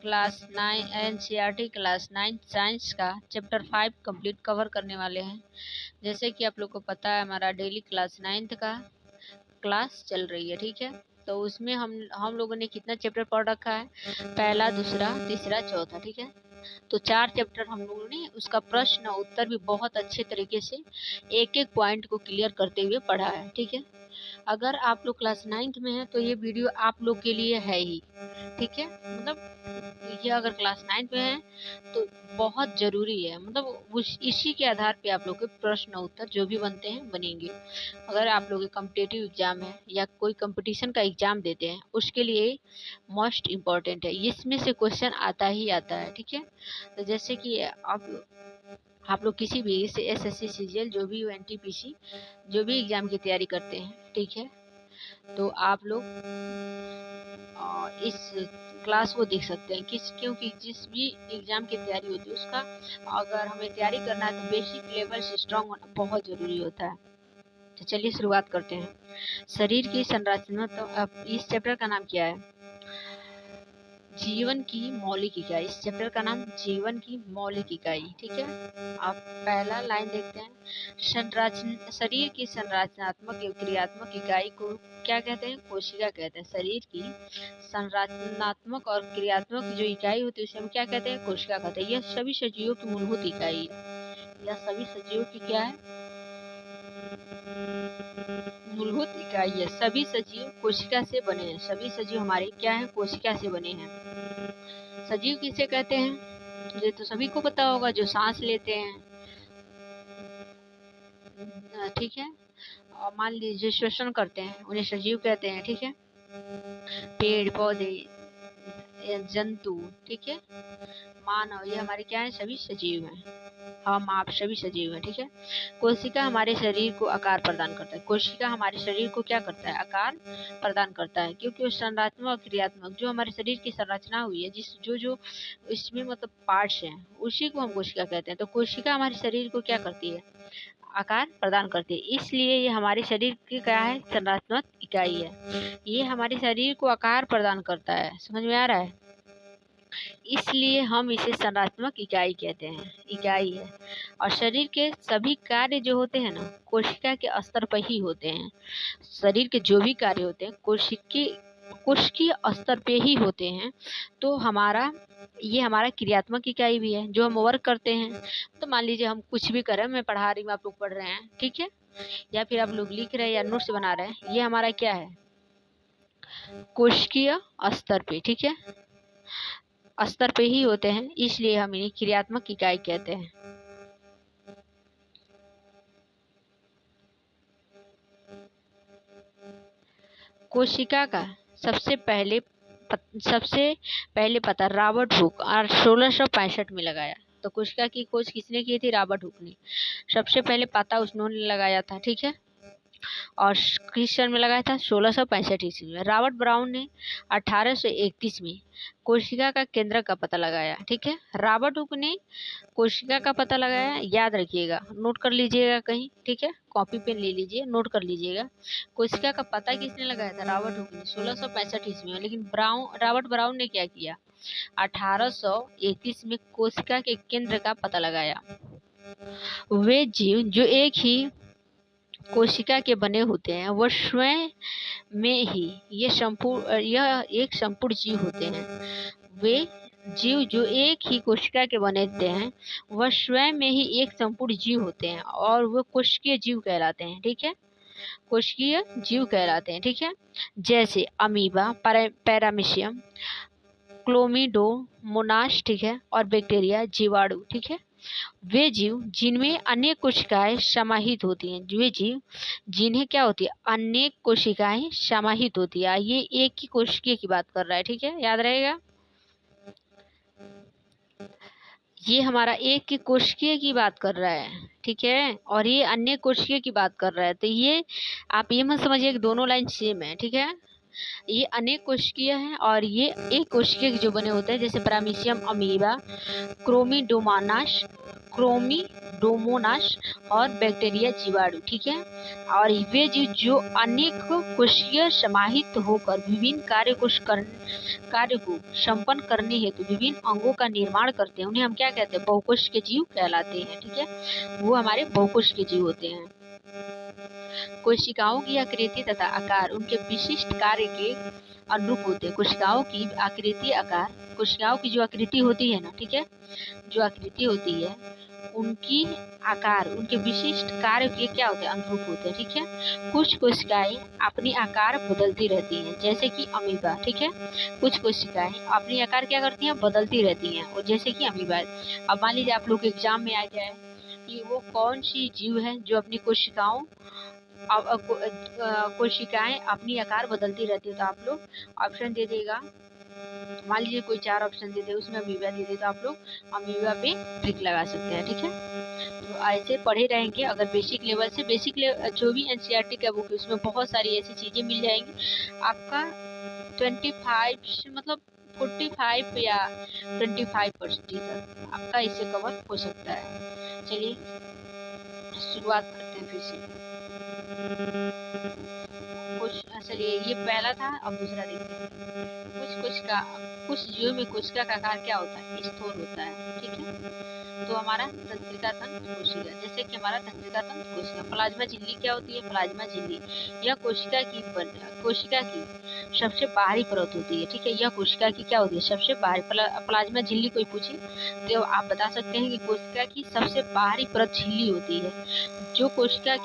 Class 9 NCERT class 9 science का chapter 5 complete cover करने वाले हैं। जैसे कि आप लोग को पता है हमारा डेली क्लास 9th का क्लास चल रही है, ठीक है। तो उसमें हम लोगों ने कितना चैप्टर पढ़ रखा है, पहला, दूसरा, तीसरा, चौथा, ठीक है। तो 4 चैप्टर हम लोगों ने उसका प्रश्न उत्तर भी बहुत अच्छे तरीके से एक एक पॉइंट को क्लियर करते हुए पढ़ा है, ठीक है। अगर आप लोग क्लास 9th में हैं तो ये वीडियो आप लोग के लिए है ही, ठीक है। मतलब ये अगर क्लास 9th में है तो बहुत ज़रूरी है, मतलब इसी के आधार पे आप लोग के प्रश्न उत्तर जो भी बनते हैं बनेंगे। अगर आप लोग कॉम्पिटिटिव एग्जाम है या कोई कंपटीशन का एग्जाम देते हैं उसके लिए मोस्ट इम्पॉर्टेंट है, इसमें से क्वेश्चन आता ही आता है, ठीक है। तो जैसे कि आप लोग किसी भी एसएससी सीजीएल जो भी एनटीपीसी जो भी एग्जाम की तैयारी करते हैं, ठीक है, तो आप लोग इस क्लास को देख सकते हैं क्योंकि जिस भी एग्जाम की तैयारी होती है उसका अगर हमें तैयारी करना है तो बेसिक लेवल से स्ट्रांग होना बहुत ज़रूरी होता है। तो चलिए शुरुआत करते हैं। शरीर की संरचना, तो इस चैप्टर का नाम क्या है? जीवन की मौलिक इकाई। इस चैप्टर का नाम जीवन की मौलिक इकाई, ठीक है। आप पहला लाइन देखते हैं, शरीर की संरचनात्मक एवं क्रियात्मक इकाई को क्या कहते हैं? कोशिका कहते हैं। शरीर की संरचनात्मक और क्रियात्मक जो इकाई होती है उसे हम क्या कहते हैं? कोशिका कहते हैं। यह सभी सजीवों की मूलभूत इकाई है। यह सभी सजीवों की क्या है? मूलभूत इकाई है। सभी सजीव कोशिका से बने हैं। सभी सजीव हमारे क्या है? कोशिका से बने हैं। सजीव किसे कहते हैं? ये तो सभी को पता होगा, जो सांस लेते हैं, ठीक है। और मान लीजिए श्वसन करते हैं उन्हें सजीव कहते हैं, ठीक है। पेड़ पौधे, जंतु, ठीक है, मानव, ये हमारे क्या है? सभी सजीव हैं। हम आप सभी सजीव हैं, ठीक है। कोशिका हमारे शरीर को आकार प्रदान करता है। कोशिका हमारे शरीर को क्या करता है? आकार प्रदान करता है, क्योंकि उस संरचनात्मक और क्रियात्मक जो हमारे शरीर की संरचना हुई है, जिस जो इसमें मतलब पार्ट्स हैं, उसी को हम कोशिका कहते हैं। तो कोशिका हमारे शरीर को क्या करती है? आकार प्रदान करती है। इसलिए ये हमारे शरीर की क्या है? संरचनात्मक इकाई है। ये हमारे शरीर को आकार प्रदान करता है। समझ में आ रहा है? इसलिए हम इसे संरचनात्मक इकाई कहते हैं, इकाई है। और शरीर के सभी कार्य जो होते हैं ना, कोशिका के स्तर पर ही होते हैं। शरीर के जो भी कार्य होते हैं कोशिकीय स्तर पे ही होते हैं। तो ये हमारा क्रियात्मक इकाई भी है, जो हम वर्क करते हैं। तो मान लीजिए हम कुछ भी कर रहे हैं, मैं पढ़ा रही हूँ, आप लोग पढ़ रहे हैं, ठीक है, या फिर आप लोग लिख रहे हैं या नोट्स बना रहे हैं, ये हमारा क्या है? कोशिकीय स्तर पे, ठीक है, स्तर पे ही होते हैं, इसलिए हम इन्हें क्रियात्मक इकाई कहते हैं। कोशिका का सबसे पहले पता रॉबर्ट हुक और 1665 में लगाया। तो कोशिका की खोज किसने की थी? रॉबर्ट हुक ने। सबसे पहले पता उन्होंने लगाया था, ठीक है। और किस सन में लगाया था? 1665 ईस्वी में। रॉबर्ट ब्राउन ने 1831 में कोशिका का केंद्र का पता लगाया, ठीक है। रॉबर्ट हुक ने कोशिका का पता लगाया, याद रखिएगा, नोट कर लीजिएगा कहीं, ठीक है, कॉपी पेन ले लीजिए, नोट कर लीजिएगा। कोशिका का पता किसने लगाया था? रॉबर्ट हुक ने 1665 ईस्वी में। लेकिन रॉबर्ट ब्राउन ने क्या किया? 1831 में कोशिका के केंद्र का पता लगाया। वे जीव जो एक ही कोशिका के बने होते हैं वह स्वयं में ही यह एक संपूर्ण जीव होते हैं। वे जीव जो एक ही कोशिका के बने होते हैं वह स्वयं में ही एक संपूर्ण जीव होते हैं और वह कोशिकीय जीव कहलाते हैं, ठीक है। कोशिकीय जीव कहलाते हैं, ठीक है। जैसे अमीबा, पैरामीशियम, क्लोमिडोमोनास, ठीक है, और बैक्टीरिया, जीवाणु, ठीक है। वे जीव जिनमें अनेक कोशिकाएं समाहित होती हैं, वे जीव जिन्हें क्या होती है? अनेक कोशिकाएं समाहित होती है। ये एक ही कोशिकीय की बात कर रहा है, ठीक है, याद रहेगा। ये हमारा एक की कोशिकीय की बात कर रहा है, ठीक है, और ये अन्य कोशिकीय की बात कर रहा है। तो ये आप ये मत समझिए कि दोनों लाइन सेम है, ठीक है। ये अनेक कोशिकीय हैं और ये एक कोशिकीय के जो बने होते हैं, जैसे पैरामीशियम, अमीबा, क्लोमिडोमोनास, क्रोमिडोमोनास और बैक्टीरिया जीवाणु, ठीक है। और वे जीव जो अनेक कोशिकीय समाहित होकर विभिन्न कार्य को संपन्न करने हेतु विभिन्न अंगों का निर्माण करते हैं, उन्हें हम क्या कहते हैं, बहुकोश के जीव कहलाते हैं, ठीक है। वो हमारे बहुकोश के जीव होते हैं। कोशिकाओं की आकृति तथा आकार उनके विशिष्ट कार्य के अनुरूप होते हैं। कोशिकाओं की आकृति, आकार, कोशिकाओं की जो आकृति होती है ना, ठीक है, जो आकृति होती है उनकी आकार उनके विशिष्ट कार्य के क्या होते हैं, अनुरूप होते हैं, ठीक है। कुछ कोशिकाएं अपनी आकार बदलती रहती हैं, जैसे कि अमीबा, ठीक है। कुछ कोशिकाएं अपनी आकार क्या करती हैं, बदलती रहती हैं, और जैसे कि अमीबा। अब मान लीजिए आप लोग एग्जाम में आ गया है कि वो कौन सी जीव है जो अपनी कोशिकाएं अपनी आकार बदलती रहती है, तो आप लोग ऑप्शन दे देगा। मान लीजिए कोई 4 ऑप्शन दे दे, उसमें अमीबा दे दे, तो आप लोग अमीबा पे टिक लगा सकते हैं, ठीक है। तो ऐसे पढ़े रहेंगे। अगर बेसिक लेवल से जो भी एनसीईआरटी का बुक है उसमें बहुत सारी ऐसी चीजें मिल जाएंगी। आपका 25 मतलब 45 या 25% आपका इससे कवर हो सकता है। चलिए शुरुआत करते हैं फिर से। चलिए ये पहला था, अब दूसरा देखते हैं। कुछ जीवों में कोशिका का आकार क्या होता है, स्थूल होता है, ठीक है। तो हमारा तंत्रिका तंत्र कोशिका, जैसे कि हमारा तंत्रिका तंत्र कोशिका। प्लाज्मा झिल्ली क्या होती है, प्लाज्मा झिल्ली यह कोशिका की सबसे बाहरी परत होती है, ठीक है। यह कोशिका की क्या होती है, सबसे बाहरी। प्लाज्मा झिल्ली कोई पूछे तो आप बता सकते हैं कि कोशिका की सबसे बाहरी परत झिल्ली होती है, जो कोशिका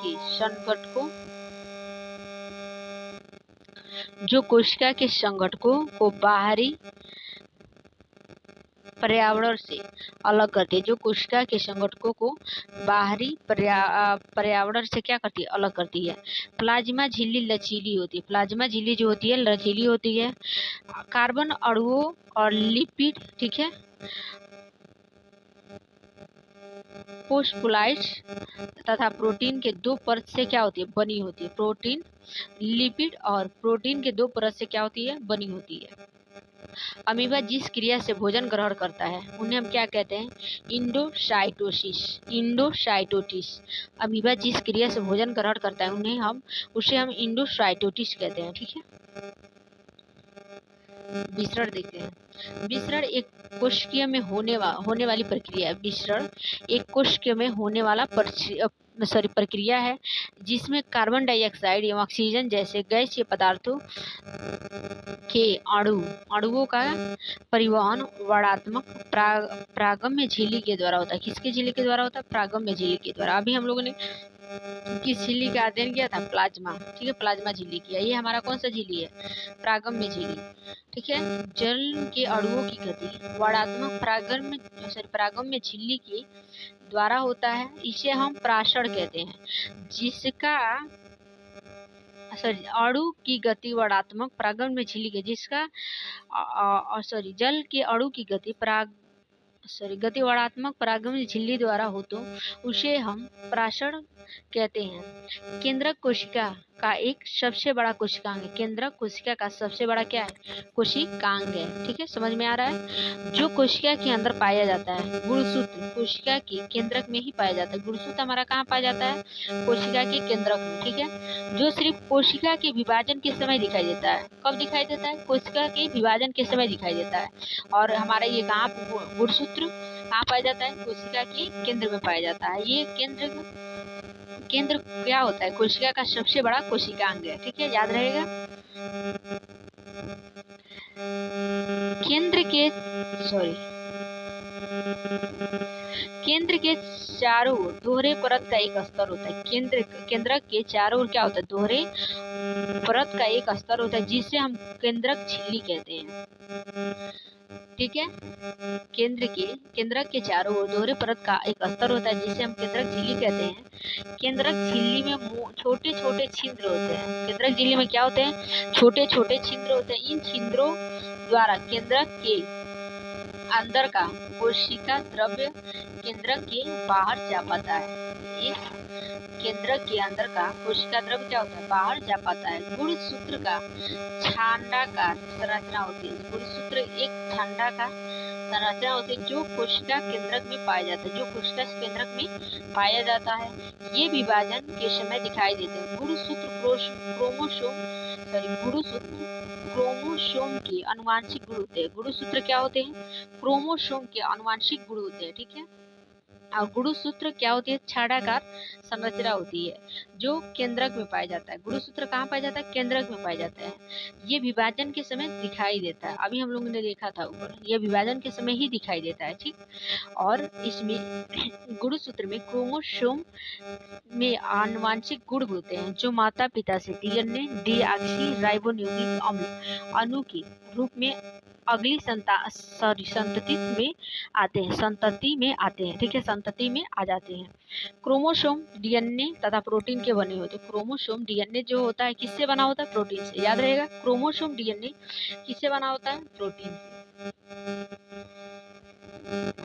के संघटकों को बाहरी पर्यावरण से अलग करती है। जो कोशिका के संघटकों को बाहरी पर्यावरण से क्या करती है, अलग करती है। प्लाज्मा झिल्ली लचीली होती है। प्लाज्मा झिल्ली जो होती है लचीली होती है। कार्बन अणुओं और लिपिड, ठीक है, फोस्फोलाइड्स तथा प्रोटीन के 2 परत से क्या होती है, बनी होती है। प्रोटीन, लिपिड और प्रोटीन के 2 परत से क्या होती है, बनी होती है। अमीबा जिस क्रिया से भोजन ग्रहण करता है उन्हें हम क्या कहते हैं, इंडोसाइटोसिस। अमीबा जिस क्रिया से भोजन ग्रहण करता है उसे हम इंडोसाइटोसिस कहते हैं, ठीक है। विसरण देखते हैं। विसरण एक कोशिकीय में होने वाली प्रक्रिया है। विसरण एक कोशिकीय में होने वाला प्रक्रिया है जिसमें कार्बन डाइऑक्साइड एवं ऑक्सीजन जैसे गैसीय पदार्थों के अणुओं का परिवहन वर्णात्मक प्रागम्य झिल्ली के द्वारा होता है। किसके झिल्ली के द्वारा होता है, प्रागम्य झिल्ली के द्वारा। अभी हम लोगों ने किस झिल्ली का अध्ययन किया था, प्लाज्मा, ठीक है, प्लाज्मा झिल्ली किया। ये हमारा कौन सा झिल्ली है, प्रागम्य झिल्ली, ठीक है। जल के अणुओं की गति वर्णात्मक प्रागम्य झिल्ली के द्वारा होता है। इसे हम प्राशर कहते हैं, जिसका अणु की गति वर्णात्मक प्रागम्य झिल्ली के जल के अणु की गति वर्णात्मक प्रागम्य झिल्ली द्वारा हो तो उसे हम प्राशर कहते हैं। केंद्रक कोशिका का एक सबसे बड़ा कोशिकांग है। केंद्रक कोशिका का सबसे बड़ा क्या है, कोशिकांग है, ठीक है, समझ में आ रहा है। जो कोशिका के अंदर पाया जाता है, गुणसूत्र कोशिका के केंद्रक में ही पाया जाता है। गुणसूत्र हमारा कहाँ पाया जाता है, कोशिका के केंद्रक में, ठीक है। जो सिर्फ कोशिका के विभाजन के समय दिखाई देता है। कब दिखाई देता है, कोशिका के विभाजन के समय दिखाई देता है। और हमारा ये कहाँ गुणसूत्र कहाँ पाया जाता है, कोशिका के केंद्र में पाया जाता है। ये केंद्र क्या होता है, कोशिका का सबसे बड़ा कोशिकांग है, ठीक है, याद रहेगा। केंद्र के चारों ओर दोहरे परत का एक स्तर होता है। केंद्रक के चारों ओर क्या होता है, दोहरे परत का एक स्तर होता है, जिसे हम केंद्रक झिल्ली कहते हैं, ठीक है। केंद्रक के चारों ओर दोहरे परत का एक स्तर होता है, जिसे हम केंद्रक झिल्ली कहते हैं। केंद्रक झिल्ली में छोटे छोटे छिद्र होते हैं। केंद्रक झिल्ली में क्या होते हैं, छोटे छोटे छिद्र होते हैं। इन छिद्रों द्वारा केंद्रक के अंदर का कोशिका द्रव्य केंद्रक के बाहर जा पाता है। इस केंद्रक के अंदर का कोशिका द्रव्य क्या होता है, बाहर जा पाता है। गुणसूत्र का छांडाकार संरचना होती है। गुणसूत्र एक छांडाकार संरचना होती है जो कोशिका केंद्रक में पाया जाता है, जो कोशिका केंद्रक में पाया जाता है। ये विभाजन के समय दिखाई देते हैं। गुणसूत्र क्रोमोसोम के आनुवांशिक गुण होते हैं। गुणसूत्र क्या होते हैं, क्रोमोसोम के आनुवांशिक गुण होते हैं, ठीक है। और गुणसूत्र क्या होती है, छांडाकार संरचना होती है जो केंद्रक में पाया जाता है। गुणसूत्र कहाँ पाया जाता है, केंद्रक में पाया जाता है। ये विभाजन के समय दिखाई देता है। अभी हम लोगों ने देखा था ऊपर, यह विभाजन के समय ही दिखाई देता है, ठीक। और इसमें गुणसूत्र में क्रोमोसोम में आनुवांशिक गुण होते हैं जो माता पिता से डीएनए डीऑक्सी राइबोन्यूक्लिक अम्ल अणु के रूप में अगली संतति में आते हैं, ठीक है, संतति में आ जाते हैं। क्रोमोसोम डीएनए तथा प्रोटीन के बने होते हैं। क्रोमोसोम डीएनए जो होता है किससे बना होता है, प्रोटीन से। याद रहेगा, क्रोमोसोम डीएनए किससे बना होता है, प्रोटीन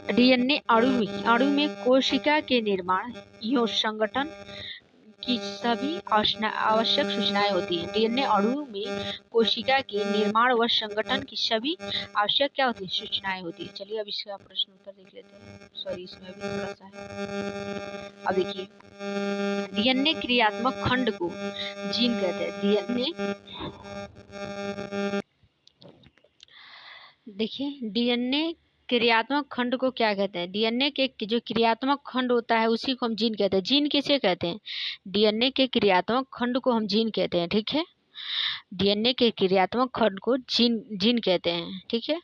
से। डीएनए अणु में कोशिका के निर्माण एवं संगठन की सभी आवश्यक सूचनाएं होती हैं। डीएनए अणु में कोशिका के निर्माण व संगठन की सभी आवश्यक क्या होती है, सूचनाएं होती है। चलिए अब इसका प्रश्न उत्तर देख लेते हैं। सॉरी, इसमें भी थोड़ा सा है। अब देखिए, डीएनए क्रियात्मक खंड को जीन कहते हैं। डीएनए क्रियात्मक खंड को क्या कहते हैं, डीएनए के जो क्रियात्मक खंड होता है उसी को हम जीन कहते हैं। जीन किसे कहते हैं, डीएनए के क्रियात्मक खंड को हम जीन कहते हैं, ठीक है। डीएनए के क्रियात्मक खंड को जीन कहते हैं, ठीक है।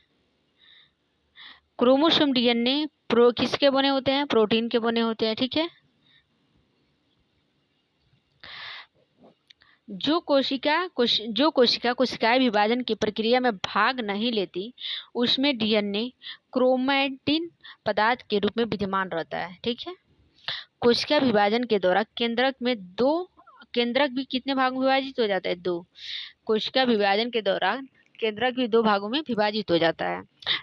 क्रोमोसोम डीएनए किसके बने होते हैं, प्रोटीन के बने होते हैं, ठीक है। जो कोशिका कोशिकाएं विभाजन की प्रक्रिया में भाग नहीं लेती उसमें डीएनए क्रोमैटिन पदार्थ के रूप में विद्यमान रहता है, ठीक है। कोशिका विभाजन के दौरान केंद्रक भी कितने भागों में विभाजित हो जाता है, 2। कोशिका विभाजन के दौरान केंद्रक भी 2 भागों में विभाजित हो जाता है।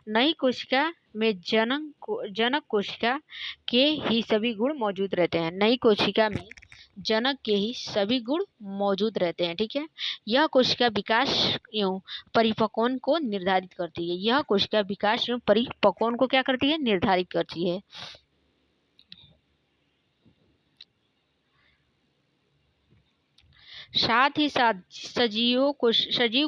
नई कोशिका में जनक कोशिका के ही सभी गुण मौजूद रहते हैं। नई कोशिका में जनक के ही सभी गुण मौजूद रहते हैं, ठीक है। यह कोशिका विकास एवं परिपक्वन को निर्धारित करती है। यह कोशिका विकास एवं परिपक्वन को क्या करती है, निर्धारित करती है। साथ ही साथ सजीव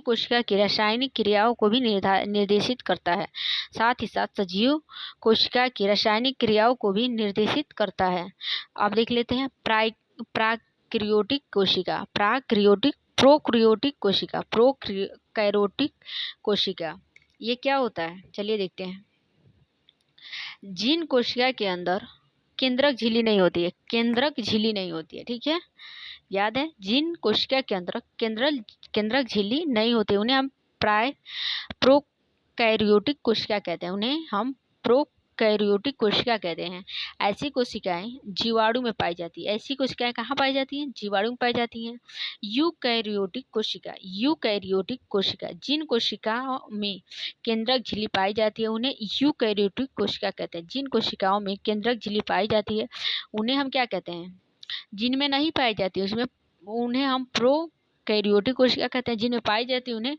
कोशिका की रासायनिक क्रियाओं को भी निर्देशित करता है। साथ ही साथ सजीव कोशिका की रासायनिक क्रियाओं को भी निर्देशित करता है। अब देख लेते हैं प्रोकैरियोटिक कोशिका, ये क्या होता है, चलिए देखते हैं। जीन कोशिका के अंदर केंद्रक झिल्ली नहीं होती है, ठीक है। याद है, जीन कोशिका के अंदर केंद्रक झिल्ली नहीं होती, उन्हें हम प्रोकैरियोटिक कोशिका कहते हैं। ऐसी कोशिकाएं जीवाणु में पाई जाती है। ऐसी कोशिकाएं कहाँ पाई जाती हैं, जीवाणु में पाई जाती हैं। यूकैरियोटिक कोशिका जिन कोशिकाओं में केंद्रक झिल्ली पाई जाती है उन्हें यूकैरियोटिक कोशिका कहते हैं। जिन कोशिकाओं में केंद्रक झिल्ली पाई जाती है उन्हें हम क्या कहते हैं, जिनमें नहीं पाई जाती उसमें उन्हें हम प्रोकैरियोटिक कोशिका कहते हैं। जिनमें पाई जाती है उन्हें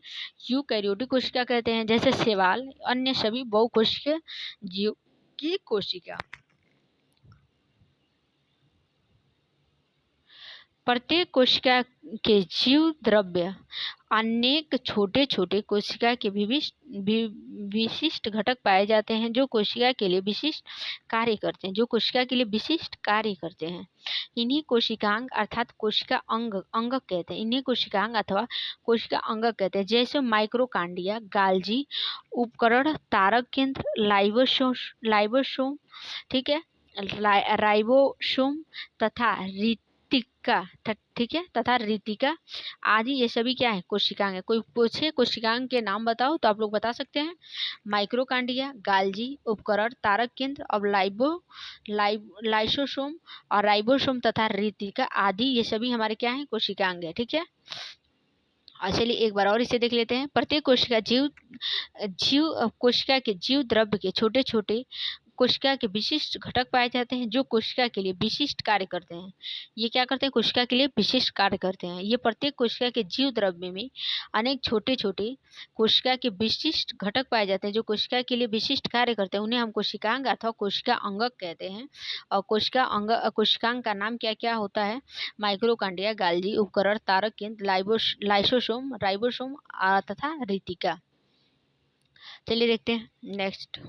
यूकैरियोटिक कोशिका कहते हैं। जैसे शैवाल, अन्य सभी बहुकोशिकीय जीव की कोशिका। प्रत्येक कोशिका के जीव द्रव्य अनेक छोटे छोटे कोशिका के विशिष्ट घटक पाए जाते हैं जो कोशिका के लिए विशिष्ट कार्य करते हैं। इन्हीं कोशिकांग अर्थात कोशिका अंग कहते हैं। इन्हीं कोशिकांग अथवा कोशिका अंग कहते हैं। जैसे माइक्रोकांडिया, गाल्जी उपकरण, तारक केंद्र, लाइबोसोम, ठीक है, राइबोसोम तथा रितिका आदि, ये सभी क्या है, कोशिकांग है। कोई पूछे कोशिकांग के नाम बताओ तो आप लोग बता सकते हैं। माइक्रोकांडिया, गाल्जी उपकरण, तारक केंद्र और लाइसोसोम और राइबोसोम तथा रितिका आदि, ये सभी हमारे क्या है, कोशिकांग है, ठीक है। चलिए एक बार और इसे देख लेते हैं। प्रत्येक कोशिका कोशिका के जीव द्रव्य के छोटे छोटे कोशिका के विशिष्ट घटक पाए जाते हैं जो कोशिका के लिए विशिष्ट कार्य करते हैं। ये क्या करते हैं? कोशिका के लिए विशिष्ट कार्य करते हैं। ये प्रत्येक कोशिका के जीव द्रव्य में अनेक छोटे छोटे कोशिका के विशिष्ट घटक पाए जाते हैं जो कोशिका के लिए विशिष्ट कार्य करते हैं। उन्हें हम कोशिकांग अथवा कोशिका अंगक कहते हैं। और कोशिकांग का नाम क्या क्या होता है? माइक्रोकांडिया, गाल्जी, उपकरण, तारक केंद्र, लाइसोसोम, राइबोसोम तथा रितिका। चलिए देखते हैं नेक्स्ट।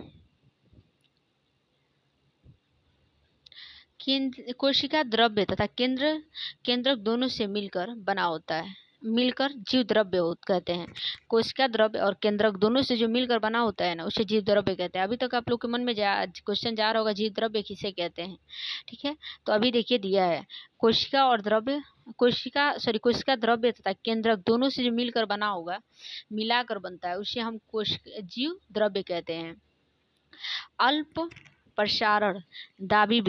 कोशिका द्रव्य तथा केंद्रक दोनों से मिलकर बना होता है, मिलकर जीव द्रव्य कहते हैं। कोशिका द्रव्य और केंद्रक दोनों से जो मिलकर बना होता है ना, उसे जीव द्रव्य कहते हैं। अभी तक आप लोग के मन में क्वेश्चन जा रहा होगा जीव द्रव्य किसे कहते हैं, ठीक है। तो अभी देखिए दिया है कोशिका द्रव्य तथा केंद्रक दोनों से जो मिलकर बना होगा, मिलाकर बनता है, उसे हम जीव द्रव्य कहते हैं। अल्प प्रसारण दाबी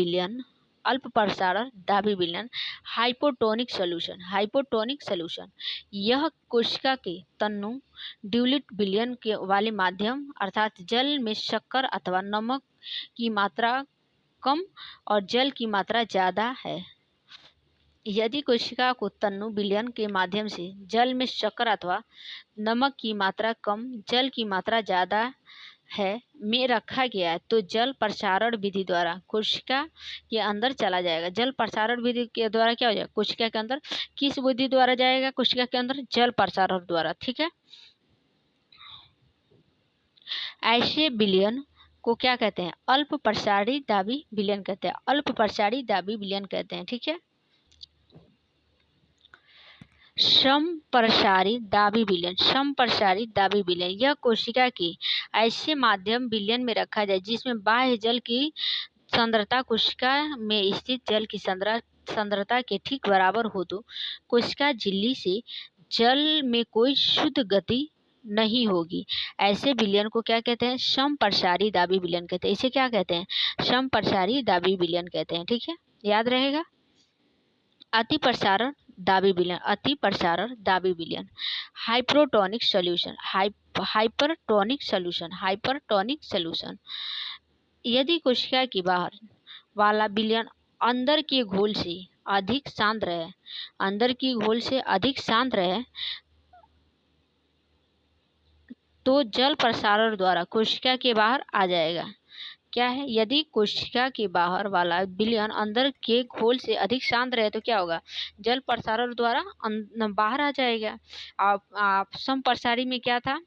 विलयन, हाइपोटोनिक सॉल्यूशन, यह कोशिका के तन्नु ड्यूलिट विलयन के वाले माध्यम अर्थात जल में शक्कर अथवा नमक की मात्रा कम और जल की मात्रा ज़्यादा है। यदि कोशिका को तन्नु विलयन के माध्यम से जल में शक्कर अथवा नमक की मात्रा कम, जल की मात्रा ज़्यादा है में रखा गया है तो जल प्रसारण विधि द्वारा कोशिका के अंदर चला जाएगा। जल प्रसारण विधि के द्वारा क्या हो जाएगा? कोशिका के अंदर किस विधि द्वारा जाएगा? कोशिका के अंदर जल प्रसारण द्वारा, ठीक है। ऐसे विलयन को क्या कहते हैं? अल्प प्रसारी दाबी विलयन कहते हैं, ठीक है। समप्रसारी दाबी विलयन, यह कोशिका के ऐसे माध्यम विलयन में रखा जाए जिसमें बाह्य जल की सांद्रता कोशिका में स्थित जल की सांद्रता के ठीक बराबर हो तो कोशिका झिल्ली से जल में कोई शुद्ध गति नहीं होगी। ऐसे विलयन को क्या कहते हैं? समप्रसारी दाबी विलयन कहते हैं। इसे क्या कहते हैं? समप्रसारी दाबी विलयन कहते हैं, ठीक है, याद रहेगा। अति प्रसारण दाबी विलयन, हाइपरटोनिक सॉल्यूशन, यदि कोशिका के बाहर वाला विलयन अंदर के घोल से अधिक सांद्र है तो जल प्रसारण द्वारा कोशिका के बाहर आ जाएगा। क्या है? यदि कोशिका के बाहर वाला विलयन अंदर के घोल से अधिक सांद्र है तो क्या होगा? जल प्रसारण द्वारा बाहर आ जाएगा। आप समप्रसारी में क्या था?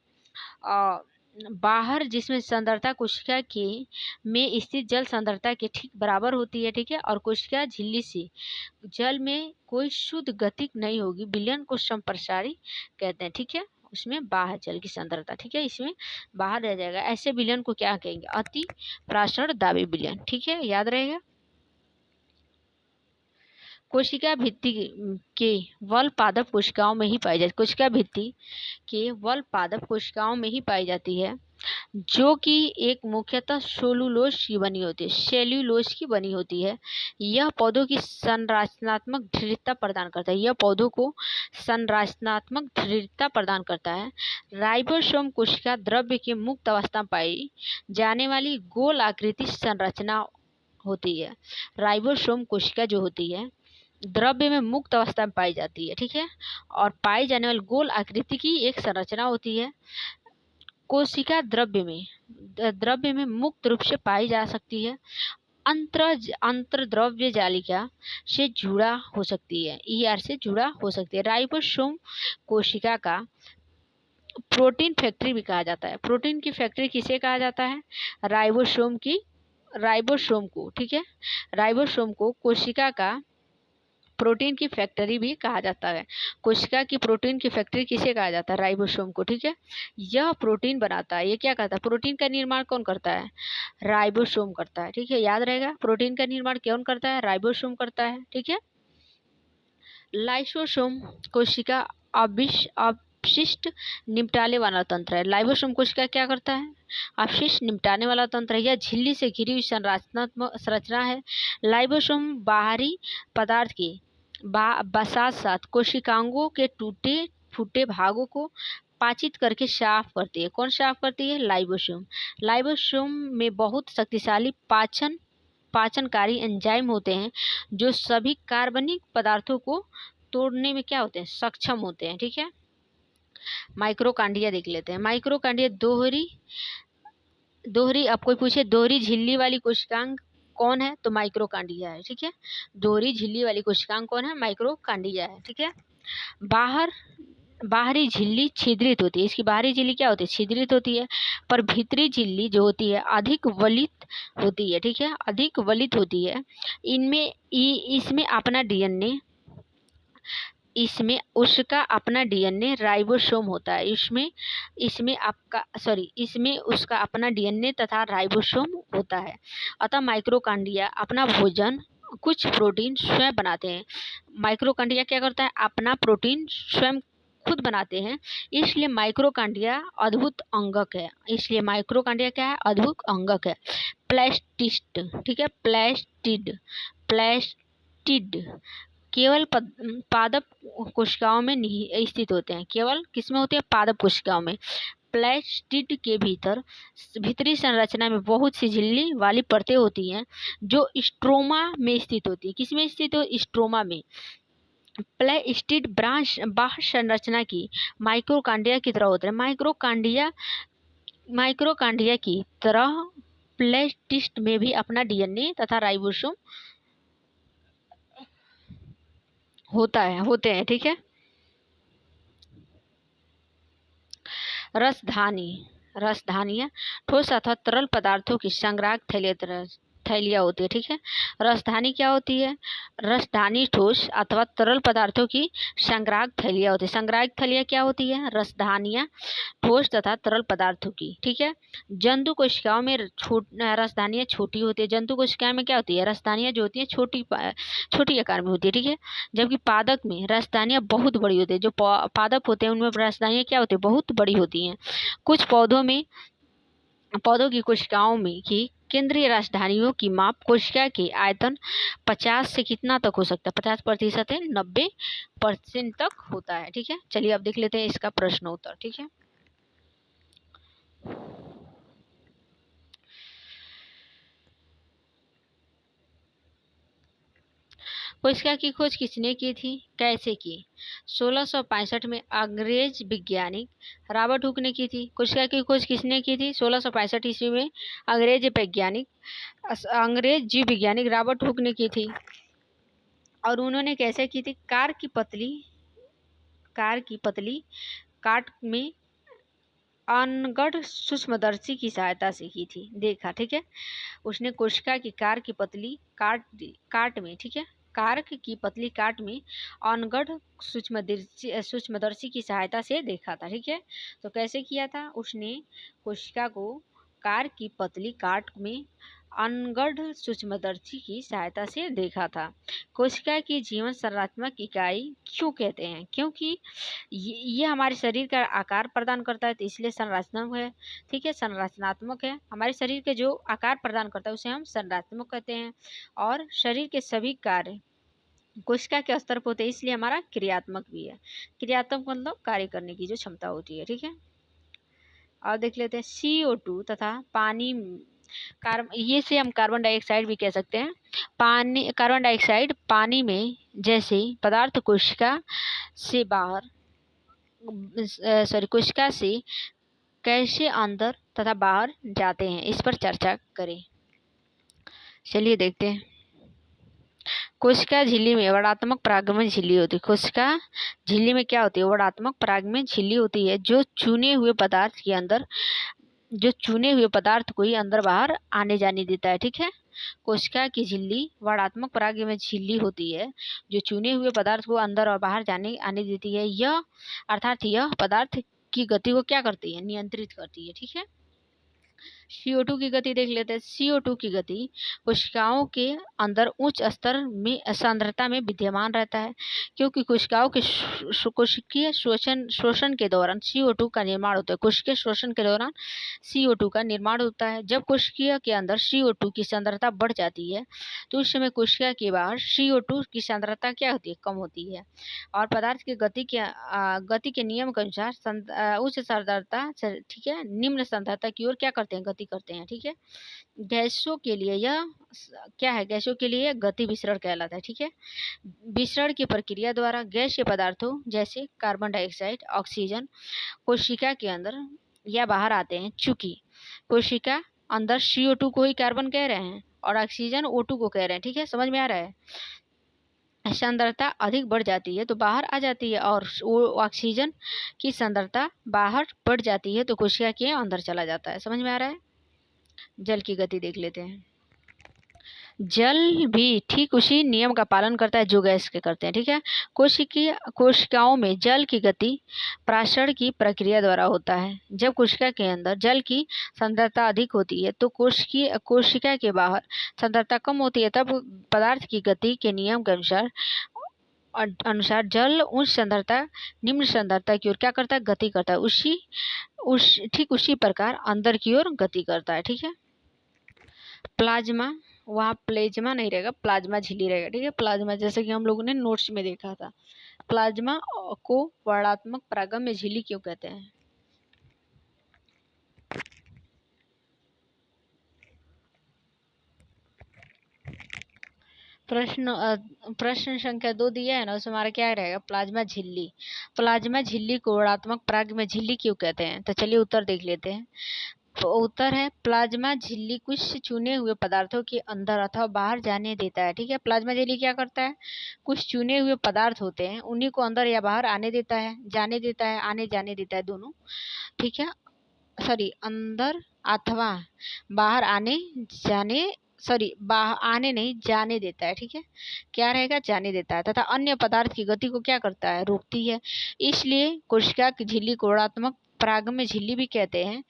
बाहर जिसमें सांद्रता कोशिका के में स्थित जल सांद्रता के ठीक बराबर होती है, ठीक है, और कोशिका झिल्ली से जल में कोई शुद्ध गति नहीं होगी, विलयन को समप्रसारी कहते हैं, ठीक है। उसमें बाहर जल की सांद्रता, ठीक है, इसमें बाहर रह जाएगा। ऐसे विलयन को क्या कहेंगे? अति प्रसारण दाबी विलयन, ठीक है, याद रहेगा। कोशिका भित्ति के वल पादप कोशिकाओं में ही पाई जाती है। कोशिका भित्ति के वल पादप कोशिकाओं में ही पाई जाती है जो कि एक मुख्यतः सेल्यूलोज की बनी होती है। यह पौधों की संरचनात्मक दृढ़ता प्रदान करता है। राइबोसोम कोशिका द्रव्य के मुक्त अवस्था में पाई जाने वाली गोल आकृति संरचना होती है। राइबोसोम कोशिका जो होती है द्रव्य में मुक्त अवस्था में पाई जाती है, ठीक है, और पाई जाने वाली गोल आकृति की एक संरचना होती है। कोशिका द्रव्य में मुक्त रूप से पाई जा सकती है। अंतर्द्रव्य जालिका से जुड़ा हो सकती है, ER से जुड़ा हो सकती है। राइबोसोम कोशिका का प्रोटीन फैक्ट्री भी कहा जाता है। प्रोटीन की फैक्ट्री किसे कहा जाता है? राइबोसोम को, ठीक है, राइबोसोम को कोशिका का प्रोटीन की फैक्ट्री भी कहा जाता है। कोशिका की प्रोटीन की फैक्ट्री किसे कहा जाता है? राइबोसोम को, ठीक है। यह प्रोटीन बनाता है। ये क्या करता है? प्रोटीन का निर्माण कौन करता है? राइबोसोम करता है, ठीक है, याद रहेगा। प्रोटीन का निर्माण कौन करता है? राइबोसोम करता है, ठीक है। लाइसोसोम कोशिका अपशिष्ट निपटाने वाला तंत्र है। लाइसोसोम कोशिका क्या करता है? अपशिष्ट निपटाने वाला तंत्र है। यह झिल्ली से घिरी हुई संरचना है। लाइसोसोम बाहरी पदार्थ के साथ साथ कोशिकांगों के टूटे फूटे भागों को पाचित करके साफ करती है। कौन साफ करती है? लाइबोसोम। लाइबोसोम में बहुत शक्तिशाली पाचनकारी एंजाइम होते हैं जो सभी कार्बनिक पदार्थों को तोड़ने में क्या होते हैं? सक्षम होते हैं। ठीक है। माइक्रोकांडिया देख लेते हैं। माइक्रोकांडिया दोहरी अब कोई पूछे दोहरी झिल्ली वाली कोशिकांग कौन है? तो माइक्रोकांडिया है। ठीक है। दोहरी झिल्ली वाली कोशिकांग कौन है? माइक्रोकांडिया है। ठीक है। बाहरी झिल्ली छिद्रित होती है। इसकी बाहरी झिल्ली क्या होती है? छिद्रित होती है। पर भीतरी झिल्ली जो होती है अधिक वलित होती है। ठीक है। अधिक वलित होती है। इसमें उसका अपना डीएनए राइबोसोम होता है। इसमें उसका अपना डीएनए तथा राइबोसोम होता है। अतः माइक्रोकांडिया अपना भोजन कुछ प्रोटीन स्वयं बनाते हैं। माइक्रोकांडिया क्या करता है? अपना प्रोटीन स्वयं खुद बनाते हैं। इसलिए माइक्रोकांडिया अद्भुत अंगक है। इसलिए माइक्रोकांडिया क्या है? अद्भुत अंगक है। प्लास्टिड। ठीक है। प्लास्टिड केवल पादप कोशिकाओं में स्थित होते हैं। केवल किसमें होते हैं? पादप कोशिकाओं में। प्लास्टिड के भीतरी संरचना में बहुत सी झिल्ली वाली परतें होती हैं जो स्ट्रोमा में स्थित होती है। किसमें स्थित हो? स्ट्रोमा में। प्लास्टिड बाह्य संरचना की माइक्रोकांडिया की तरह होते हैं। माइक्रोकांडिया की तरह प्लास्टिड में भी अपना डीएनए तथा राइबोसोम होते हैं। ठीक है। रसधानियाँ ठोस अथवा तरल पदार्थों की संग्राहक थैलियाँ होती है। ठीक है। रसधानी क्या होती है? रसधानी ठोस अथवा तरल पदार्थों की संग्राहक थैलियाँ होती है। संग्राहक थैलियाँ क्या होती है? रसधानियाँ ठोस तथा तरल पदार्थों की। ठीक है। जंतु कोशिकाओं में रसधानियाँ छोटी होती है। जंतु कोशिकाओं में क्या होती है? रसधानियाँ जो होती है छोटी आकार में होती है। ठीक है। जबकि पादप में रसधानियाँ बहुत बड़ी होती है। जो पादप होते हैं उनमें रसधानियाँ क्या होती है? बहुत बड़ी होती हैं। कुछ पौधों की कोशिकाओं में की केंद्रीय राजधानियों की माप कोशिका के आयतन 50 से कितना तक हो सकता है? 50% है, 90% तक होता है। ठीक है। चलिए अब देख लेते हैं इसका प्रश्न उत्तर। ठीक है। कोशिका की खोज किसने की थी? कैसे की? 1665 में अंग्रेज वैज्ञानिक रॉबर्ट हुक ने की थी। कोशिका की खोज किसने की थी? 1665 ईस्वी में अंग्रेज जीव वैज्ञानिक रॉबर्ट हुक ने की थी। और उन्होंने कैसे की थी? कार की पतली काट में अनगढ़ सूक्ष्मदर्शी की सहायता से की थी। देखा। ठीक है। उसने कोशिका की कार की पतली काट में, ठीक है, कारक की पतली काट में अनगढ़ सूक्ष्मदर्शी की सहायता से देखा था। ठीक है। तो कैसे किया था? उसने कोशिका को कार की पतली काट में अनगढ़ सूक्ष्मदर्शी की सहायता से देखा था। कोशिका की जीवन संरचनात्मक इकाई क्यों कहते हैं? क्योंकि ये हमारे शरीर का आकार प्रदान करता है, तो इसलिए संरचनात्मक है। ठीक है। संरचनात्मक है। हमारे शरीर के जो आकार प्रदान करता है उसे हम संरचनात्मक कहते हैं। और शरीर के सभी कार्य कोशिका के स्तर पर होते हैं, इसलिए हमारा क्रियात्मक भी है। क्रियात्मक मतलब कार्य करने की जो क्षमता होती है। ठीक है। और देख लेते हैं CO2 तथा पानी ये से हम कार्बन डाइऑक्साइड भी कह सकते हैं। कार्बन डाइऑक्साइड पानी में जैसे पदार्थ कोशिका से कैसे अंदर तथा बाहर जाते हैं, इस पर चर्चा करें। चलिए देखते हैं। कोशिका झिल्ली में वर्णात्मक परागमन झिल्ली होती है। कोशिका झिल्ली में क्या होती है? वर्णात्मक परागमन झिल्ली होती है जो चुने हुए पदार्थ को ही अंदर बाहर आने जाने देता है। ठीक है। कोशिका की झिल्ली वर्णात्मक परागमन झिल्ली होती है जो चुने हुए पदार्थ को अंदर और बाहर आने देती है। यह पदार्थ की गति को क्या करती है? नियंत्रित करती है। ठीक है। CO2 की गति देख लेते हैं। CO2 की गति कोशिकाओं के अंदर उच्च स्तर में सांद्रता में विद्यमान रहता है, क्योंकि कोशिकाओं के कोशिकीय शोषण के दौरान CO2 का निर्माण होता है। कोशिकीय शोषण के दौरान CO2 का निर्माण होता है। जब कोशिकीय के अंदर CO2 की सांद्रता बढ़ जाती है तो उस समय कोशिका के बाहर CO2 की सांद्रता क्या होती है, कम होती है। और पदार्थ की गति के नियम के अनुसार उच्च सांद्रता, ठीक है, निम्न सांद्रता की ओर क्या करते हैं, गति करते हैं। ठीक है, गैसों के लिए यह क्या है, गैसों के लिए गति विसरण कहलाता है। ठीक है, विसरण की प्रक्रिया द्वारा गैसीय पदार्थों जैसे कार्बन डाइऑक्साइड, ऑक्सीजन कोशिका के अंदर या बाहर आते हैं। चूंकि कोशिका अंदर CO2 को ही कार्बन कह रहे हैं और ऑक्सीजन O2 को कह रहे हैं। ठीक है, समझ में आ रहा है। सांद्रता अधिक बढ़ जाती है तो बाहर आ जाती है, और ऑक्सीजन की सांद्रता बाहर बढ़ जाती है तो कोशिका के अंदर चला जाता है। समझ में आ रहा है। जल की गति देख लेते हैं। जल भी ठीक उसी नियम का पालन करता है जो गैस के करते हैं। ठीक है, कोशिकाओं में जल की गति प्राशरण की प्रक्रिया द्वारा होता है। जब कोशिका के अंदर जल की सांद्रता अधिक होती है तो कोशिका के बाहर सांद्रता कम होती है। तब पदार्थ की गति के नियम के अनुसार जल उच्च सांद्रता निम्न सांद्रता की ओर क्या करता है, गति करता है। ठीक उसी प्रकार अंदर की ओर गति करता है। ठीक है, प्लाज्मा, वहाँ प्लेज्मा नहीं रहेगा, प्लाज्मा झिल्ली रहेगा। ठीक है, प्लाज्मा जैसे कि हम लोगों ने नोट्स में देखा था। प्लाज्मा को वर्णात्मक परागम्य झिल्ली क्यों कहते हैं? प्रश्न संख्या 2 दिया है ना, उसमें हमारा क्या रहेगा, प्लाज्मा झिल्ली। प्लाज्मा झिल्ली को वर्णात्मक परागम्य झिल्ली क्यों कहते हैं? तो चलिए उत्तर देख लेते हैं। तो उत्तर है, प्लाज्मा झिल्ली कुछ चुने हुए पदार्थों के अंदर अथवा बाहर जाने देता है। ठीक है, प्लाज्मा झिल्ली क्या करता है, कुछ चुने हुए पदार्थ होते हैं उन्हीं को अंदर या बाहर आने देता है, जाने देता है, आने जाने देता है, दोनों। ठीक है, सॉरी, अंदर अथवा बाहर आने जाने, सॉरी, आने नहीं, जाने देता है। ठीक है, क्या रहेगा, जाने देता है। तथा अन्य पदार्थ की गति को क्या करता है, रोकती है। इसलिए कोशिका की झिल्ली को वर्णात्मक परागम्य झिल्ली भी कहते हैं।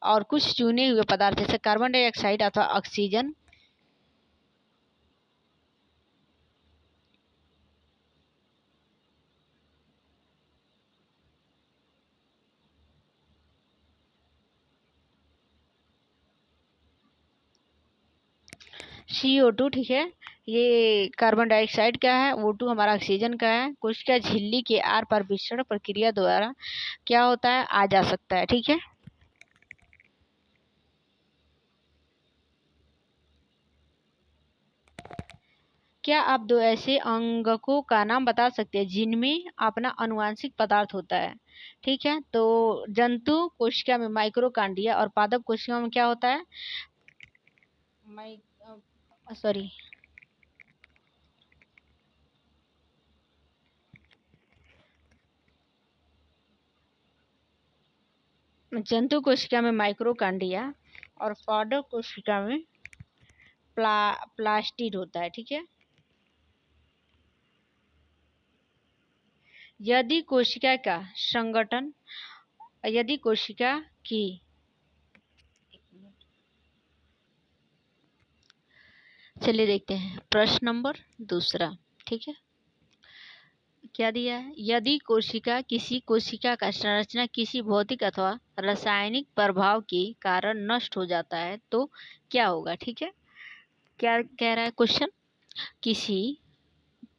और कुछ चुने हुए पदार्थ जैसे कार्बन डाइऑक्साइड अथवा ऑक्सीजन CO2, ठीक है, ये कार्बन डाइऑक्साइड का है, O2 हमारा ऑक्सीजन का है। कोशिका झिल्ली के आर पार विसरण प्रक्रिया द्वारा क्या होता है, आ जा सकता है। ठीक है, क्या आप दो ऐसे अंगकों का नाम बता सकते हैं जिनमें अपना अनुवांशिक पदार्थ होता है? ठीक है, तो जंतु कोशिका में माइक्रोकांडिया और पादप कोशिका में क्या होता है, सॉरी, जंतु कोशिका में माइक्रोकांडिया और पादप कोशिका में प्लास्टिड होता है। ठीक है, यदि कोशिका का संगठन, यदि कोशिका की, चलिए देखते हैं प्रश्न नंबर 2। ठीक है, क्या दिया है, यदि किसी कोशिका का संरचना किसी भौतिक अथवा रासायनिक प्रभाव के कारण नष्ट हो जाता है तो क्या होगा? ठीक है, क्या कह रहा है क्वेश्चन, किसी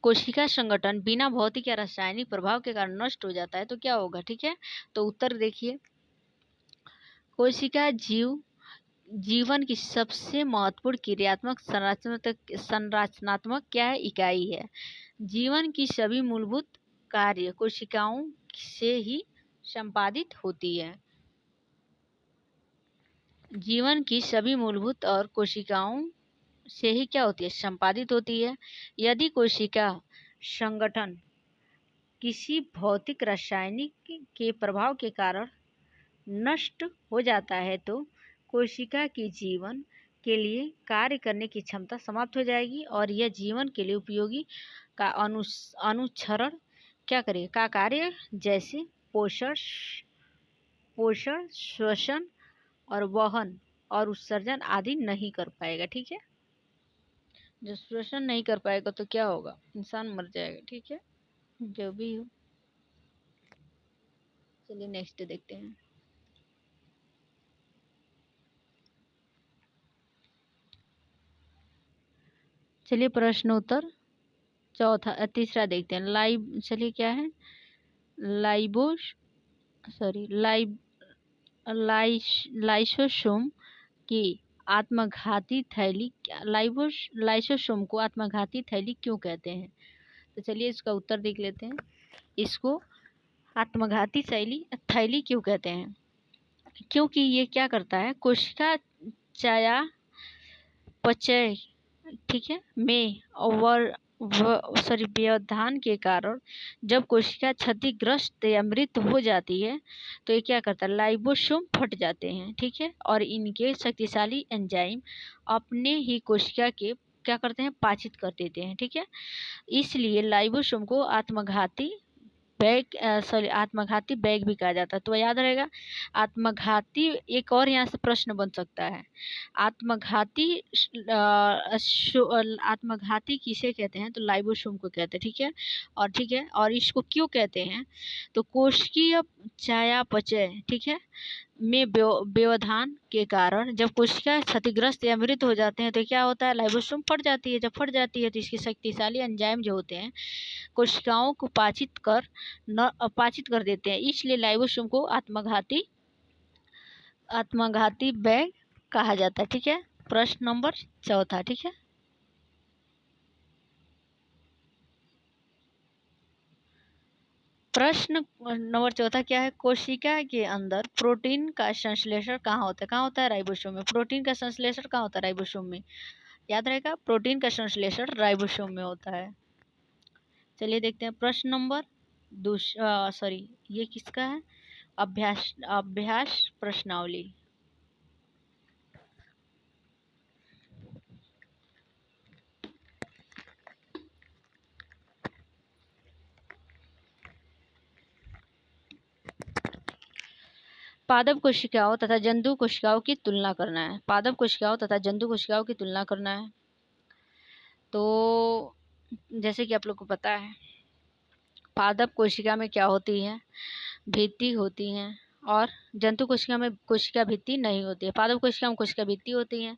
कोशिका संगठन बिना भौतिक या रासायनिक प्रभाव के कारण नष्ट हो जाता है तो क्या होगा? ठीक है, तो उत्तर देखिए, कोशिका जीवन की सबसे महत्वपूर्ण क्रियात्मक संरचनात्मक क्या है, इकाई है। जीवन की सभी मूलभूत कार्य कोशिकाओं से ही संपादित होती है। जीवन की सभी मूलभूत और कोशिकाओं से ही क्या होती है, संपादित होती है। यदि कोशिका संगठन किसी भौतिक रासायनिक के प्रभाव के कारण नष्ट हो जाता है तो कोशिका की जीवन के लिए कार्य करने की क्षमता समाप्त हो जाएगी और यह जीवन के लिए उपयोगी का अनुच्छरण क्या करेगा, का कार्य जैसे पोषण, श्वसन और वहन और उत्सर्जन आदि नहीं कर पाएगा। ठीक है, जब श्वसन नहीं कर पाएगा तो क्या होगा, इंसान मर जाएगा। ठीक है, जो भी हो। चलिए नेक्स्ट देखते हैं। चलिए प्रश्न उत्तर तीसरा देखते हैं। चलिए क्या है, लाइबोस सॉरी लाइब लाइसोसोम की आत्मघाती थैली, लाइसोसोम को आत्मघाती थैली क्यों कहते हैं? तो चलिए इसका उत्तर देख लेते हैं। इसको आत्मघाती थैली क्यों कहते हैं? क्योंकि ये क्या करता है, कोशिका चयापचय, ठीक है, में व्यवधान के कारण जब कोशिका क्षतिग्रस्त या मृत हो जाती है तो ये क्या करता है, लाइबोसोम फट जाते हैं। ठीक है, और इनके शक्तिशाली एंजाइम अपने ही कोशिका के क्या करते हैं, पाचित कर देते हैं। ठीक है, इसलिए लाइबोसोम को आत्मघाती बैग भी कहा जाता है। तो याद रहेगा, आत्मघाती, एक और यहाँ से प्रश्न बन सकता है, आत्मघाती किसे कहते हैं? तो लाइबोसोम को कहते हैं। ठीक है, और इसको क्यों कहते हैं? तो कोशिकीय चयापचय, ठीक है, में व्यवधान के कारण जब कोशिका क्षतिग्रस्त या मृत हो जाते हैं तो क्या होता है, लाइबोसोम फट जाती है। जब फट जाती है तो इसके शक्तिशाली एंजाइम जो होते हैं कोशिकाओं को पाचित कर देते हैं। इसलिए लाइबोसोम को आत्मघाती बैग कहा जाता है। ठीक है, प्रश्न नंबर 4। ठीक है, प्रश्न नंबर 4 क्या है, कोशिका के अंदर प्रोटीन का संश्लेषण कहाँ होता है? कहाँ होता है? राइबोसोम में। प्रोटीन का संश्लेषण कहाँ होता है? राइबोसोम में। याद रहेगा, प्रोटीन का संश्लेषण राइबोसोम में होता है। चलिए देखते हैं प्रश्न नंबर ये किसका है, अभ्यास प्रश्नावली। पादप कोशिकाओं तथा जंतु कोशिकाओं की तुलना करना है। पादप कोशिकाओं तथा जंतु कोशिकाओं की तुलना करना है। तो जैसे कि आप लोग को पता है, पादप कोशिका में क्या होती है, भित्ति होती है, और जंतु कोशिका में कोशिका भित्ति नहीं होती है। पादप कोशिका में कोशिका भित्ति होती है,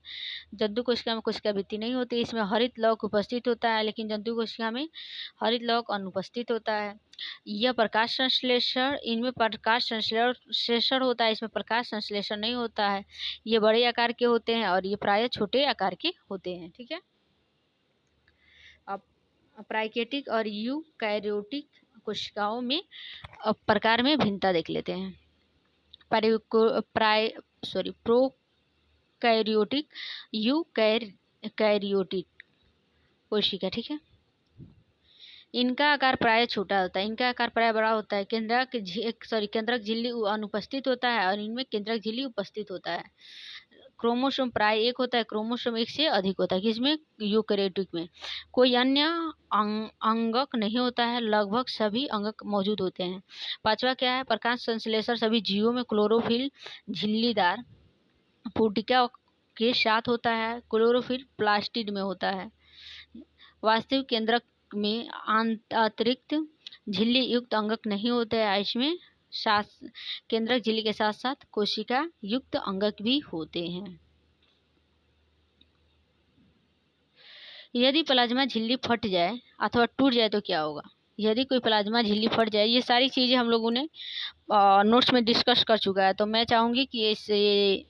जंतु कोशिका में कोशिका भित्ति नहीं होती। इसमें हरित लौक उपस्थित होता है, लेकिन जंतु कोशिका में हरित लौक अनुपस्थित होता है। यह प्रकाश संश्लेषण, इनमें प्रकाश संश्लेषण होता है, इसमें प्रकाश संश्लेषण नहीं होता है। ये बड़े आकार के होते हैं और ये प्रायः छोटे आकार के होते हैं। ठीक है, अब प्राइकेटिक और यूकैरियोटिक कोशिकाओं में प्रकार में भिन्नता देख लेते हैं। प्रोकैरियोटिक, यूकैरियोटिक कोशिका, ठीक है, इनका आकार प्राय छोटा होता है, इनका आकार प्राय बड़ा होता है। केंद्रक झिल्ली अनुपस्थित होता है और इनमें केंद्रक झिल्ली उपस्थित होता है। क्रोमोसोम प्राय एक होता है, क्रोमोसोम एक से अधिक होता है। किसमें? यूकैरियोटिक में। कोई अन्य अंगक नहीं होता है, लगभग सभी अंगक मौजूद होते हैं। 5वां क्या है, प्रकाश संश्लेषण सभी जीवों में क्लोरोफिल झिल्लीदार पुटिका के साथ होता है, क्लोरोफिल प्लास्टिड में होता है। वास्तविक केंद्रक में अतिरिक्त झिल्ली युक्त अंगक नहीं होते हैं। इसमें केंद्रक झिल्ली के साथ साथ कोशिका युक्त अंगक भी होते हैं। यदि प्लाज्मा झिल्ली फट जाए अथवा टूट जाए तो क्या होगा? यदि कोई प्लाज्मा झिल्ली फट जाए, ये सारी चीजें हम लोगों ने नोट्स में डिस्कस कर चुका है, तो मैं चाहूंगी कि इससे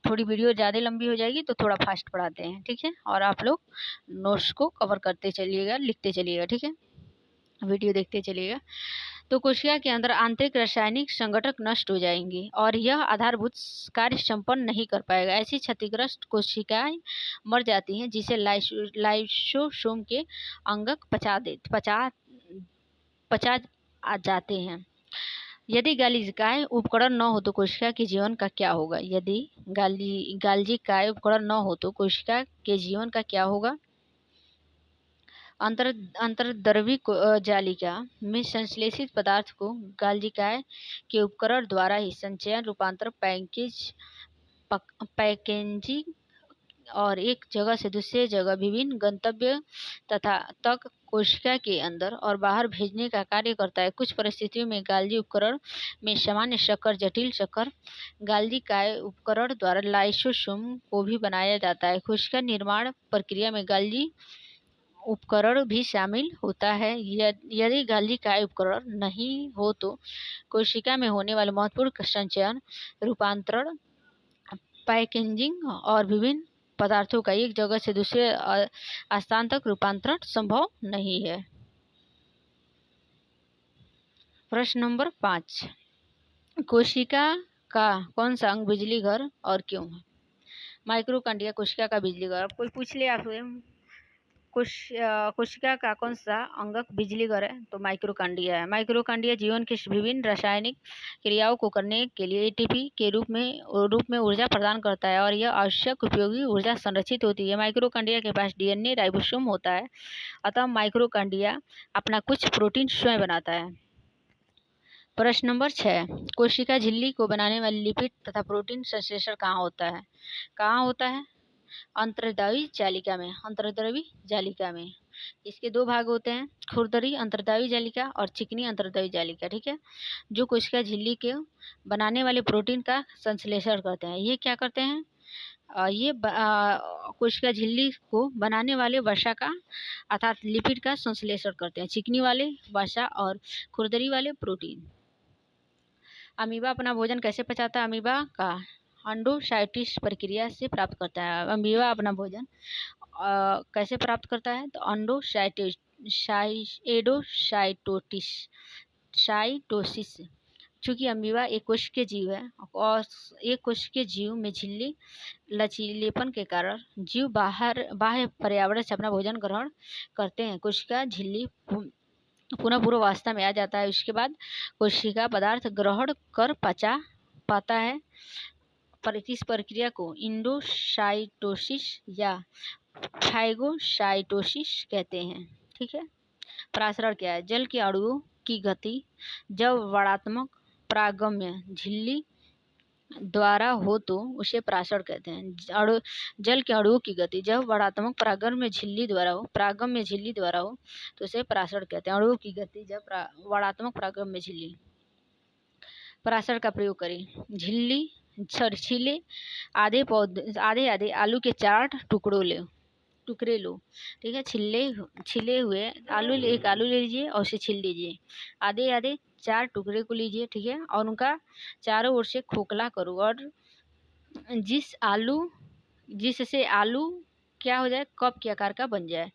थोड़ी वीडियो ज़्यादा लंबी हो जाएगी तो थोड़ा फास्ट पढ़ाते हैं। ठीक है, और आप लोग नोट्स को कवर करते चलिएगा, लिखते चलिएगा। ठीक है, वीडियो देखते चलिएगा। तो कोशिका के अंदर आंतरिक रासायनिक संगठक नष्ट हो जाएंगे और यह आधारभूत कार्य संपन्न नहीं कर पाएगा। ऐसी क्षतिग्रस्त कोशिकाएं मर जाती हैं जिसे लाइसोसोम के अंगक पचा जाते हैं। यदि गालजिकाय उपकरण न हो तो कोशिका के जीवन का क्या होगा? यदि गालजिकाय उपकरण न हो तो कोशिका के जीवन का क्या होगा? अंतर्द्रवी जालिका में संश्लेषित पदार्थ को गालजिकाय के उपकरण द्वारा ही संचयन, रूपांतरण, पैकेजिंग और एक जगह से दूसरे जगह विभिन्न गंतव्य तथा तक कोशिका के अंदर और बाहर भेजने का कार्य करता है। कुछ परिस्थितियों में गाल्जी उपकरण में सामान्य शक्कर, जटिल शक्कर गाल्जी काय उपकरण द्वारा लाइसोसोम को भी बनाया जाता है। कोशिका निर्माण प्रक्रिया में गाल्जी उपकरण भी शामिल होता है। यदि गाल्जी काय उपकरण नहीं हो तो कोशिका में होने वाले महत्वपूर्ण संचयन, रूपांतरण, पैकेजिंग और विभिन्न पदार्थों का एक जगह से दूसरे स्थान तक रूपांतरण संभव नहीं है। प्रश्न नंबर 5, कोशिका का कौन सा अंग बिजली घर और क्यों है? माइक्रोकांडिया कोशिका का बिजली घर। कोई पूछ ले आपसे कोशिका का कौन सा अंगक बिजली घर है, तो माइक्रोकांडिया है। माइक्रोकांडिया जीवन की विभिन्न रासायनिक क्रियाओं को करने के लिए एटीपी के रूप में ऊर्जा प्रदान करता है और यह आवश्यक उपयोगी ऊर्जा संरक्षित होती है। माइक्रोकांडिया के पास डीएनए राइबोसोम होता है, अतः माइक्रोकांडिया अपना कुछ प्रोटीन स्वयं बनाता है। प्रश्न नंबर 6, कोशिका झिल्ली को बनाने वाले लिपिड तथा प्रोटीन संश्लेषण कहाँ होता है? अंतर्द्रव्यी जालिका में। अंतर्द्रव्यी जालिका में इसके दो भाग होते हैं, खुरदरी अंतर्द्रव्यी जालिका और चिकनी अंतर्द्रव्यी जालिका। ठीक है, जो कोशिका झिल्ली के बनाने वाले प्रोटीन का संश्लेषण करते हैं। ये क्या करते हैं? ये कोशिका झिल्ली को बनाने वाले वसा का अर्थात लिपिड का संश्लेषण करते हैं। चिकनी वाले वसा और खुरदरी वाले प्रोटीन। अमीबा अपना भोजन कैसे पचाता है? अमीबा का एंडोसाइटोसिस प्रक्रिया से प्राप्त करता है। अमीबा अपना भोजन कैसे प्राप्त करता है? तो एंडोसाइटोसिस। चूंकि अमीबा एक कोशिकीय जीव है और एक कोशिकीय जीव में झिल्ली लचीलेपन के कारण जीव बाह्य पर्यावरण से अपना भोजन ग्रहण करते हैं। कोशिका झिल्ली पुनः पूर्वावस्था में आ जाता है। उसके बाद कोशिका पदार्थ ग्रहण कर पचा पाता है। इस प्रक्रिया को एंडोसाइटोसिस या फाइगोसाइटोसिस कहते हैं। ठीक है, प्रासरण क्या है? जल के अणुओं की गति जब वर्णात्मक प्रागम्य झिल्ली द्वारा हो तो उसे प्रासरण कहते हैं। जल के अणुओं की गति जब वर्णात्मक प्रागम्य झिल्ली द्वारा हो तो उसे प्रासरण कहते हैं। अणुओं की गति जब वर्णात्मक प्रागम्य झिल्ली। प्रासरण का प्रयोग करें। छीले आधे आलू के 4 टुकड़े लो। ठीक है, छिले हुए एक आलू ले लीजिए और उसे छील लीजिए। आधे 4 टुकड़े को लीजिए। ठीक है, और उनका चारों ओर से खोखला करो और जिससे आलू क्या हो जाए? कप के आकार का बन जाए।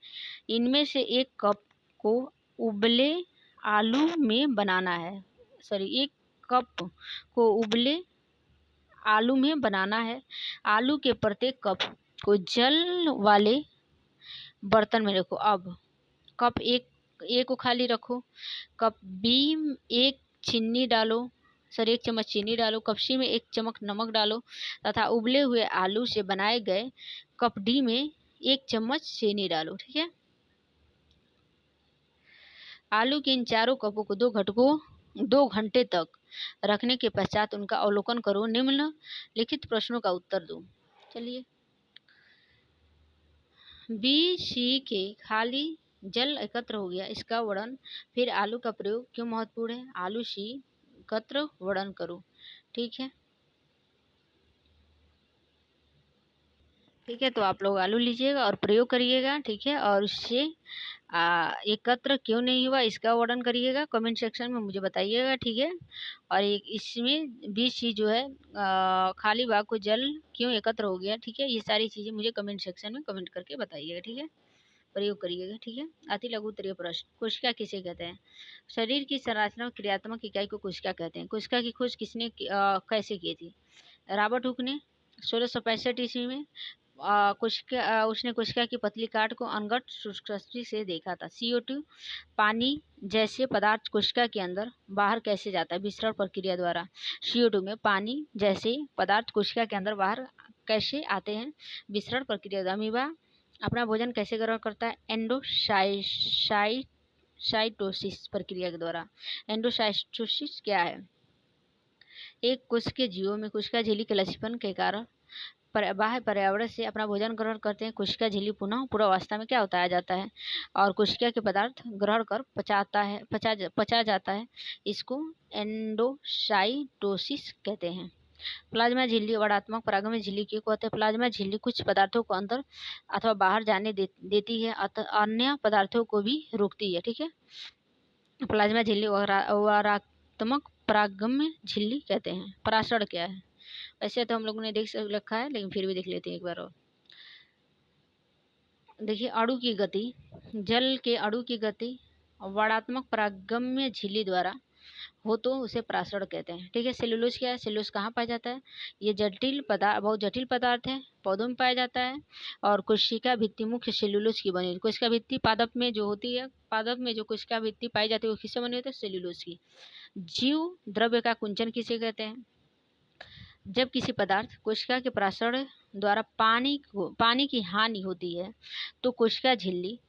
इनमें से एक कप को उबले आलू में बनाना है। एक कप को उबले आलू में बनाना है। आलू के प्रत्येक कप को जल वाले बर्तन में रखो। अब कप ए को खाली रखो। कप बी में 1 चम्मच चीनी डालो। कप सी में 1 चम्मच नमक डालो तथा उबले हुए आलू से बनाए गए कप डी में 1 चम्मच चीनी डालो। ठीक है, आलू के इन चारों कपों को 2 घंटे तक रखने के पश्चात उनका अवलोकन करो। निम्नलिखित प्रश्नों का उत्तर दो। चलिए, बी सी के खाली जल एकत्र हो गया, इसका वर्णन। फिर आलू का प्रयोग क्यों महत्वपूर्ण है? आलू सी एकत्र वर्णन करो। ठीक है, तो आप लोग आलू लीजिएगा और प्रयोग करिएगा। ठीक है, और उससे एकत्र क्यों नहीं हुआ इसका वर्णन करिएगा, कमेंट सेक्शन में मुझे बताइएगा। ठीक है, और इसमें बीच जो है खाली भाग को जल क्यों एकत्र हो गया। ठीक है, ये सारी चीज़ें मुझे कमेंट सेक्शन में कमेंट करके बताइएगा। ठीक है, प्रयोग करिएगा। ठीक है, अति लघु उत्तरीय प्रश्न, कोशिका किसे कहते हैं? शरीर की संरचना क्रियात्मक इकाई को कोशिका कहते हैं। कोशिका की खोज किसने कैसे की थी? रॉबर्ट हुक ने 1665 ईस्वी में उसने कोशिका की पतली काट को अनगढ़ सूक्ष्मदर्शी से देखा था। CO2 पानी जैसे पदार्थ कोशिका के अंदर बाहर कैसे जाता है? विसरण प्रक्रिया द्वारा। CO2 में पानी जैसे पदार्थ कोशिका के अंदर बाहर कैसे आते हैं? विसरण प्रक्रिया द्वारा। अमीबा अपना भोजन कैसे ग्रहण करता है? एंडोसाइटोसिस प्रक्रिया के द्वारा। एंडोसाइटोसिस क्या है? एक कोशिकीय जीवों में कोशिका झिल्ली के लचीलेपन के कारण बाह्य पर्यावरण से अपना भोजन ग्रहण करते हैं, कोशिका झिल्ली पुनः पूर्वावस्था में क्या होता आ जाता है और कोशिका के पदार्थ ग्रहण कर पचा जाता है। इसको एंडोसाइटोसिस कहते हैं। प्लाज्मा झिल्ली वर्णात्मक परागम झिल्ली क्यों कहते हैं? प्लाज्मा झिल्ली कुछ पदार्थों को अंदर अथवा बाहर जाने देती है, अन्य पदार्थों को भी रोकती है। ठीक है, प्लाज्मा झिल्ली वर्णात्मक परागम्य झिल्ली कहते हैं। पराशर क्या है? वैसे तो हम लोगों ने देख रखा है, लेकिन फिर भी देख लेते हैं एक बार और। देखिए, अणु की गति, जल के अणु की गति वर्णात्मक परागम्य झिल्ली द्वारा हो तो उसे पराशर कहते हैं। ठीक है, सेलुलोज क्या है? सेलुलोज कहाँ पाया जाता है? ये बहुत जटिल पदार्थ है, पौधों में पाया जाता है और कोशिका भित्ति मुख्य सेलुलोज की बनी होती है। कोशिका भित्ति पादप में जो होती है, पादप में जो कोशिका भित्ति पाई जाती है वो किससे बनी होती है? सेलुलोज की। जीव द्रव्य का कुंचन किसे कहते हैं? जब किसी पदार्थ कोशिका के पराशर द्वारा पानी की हानि होती है तो कोशिका झिल्ली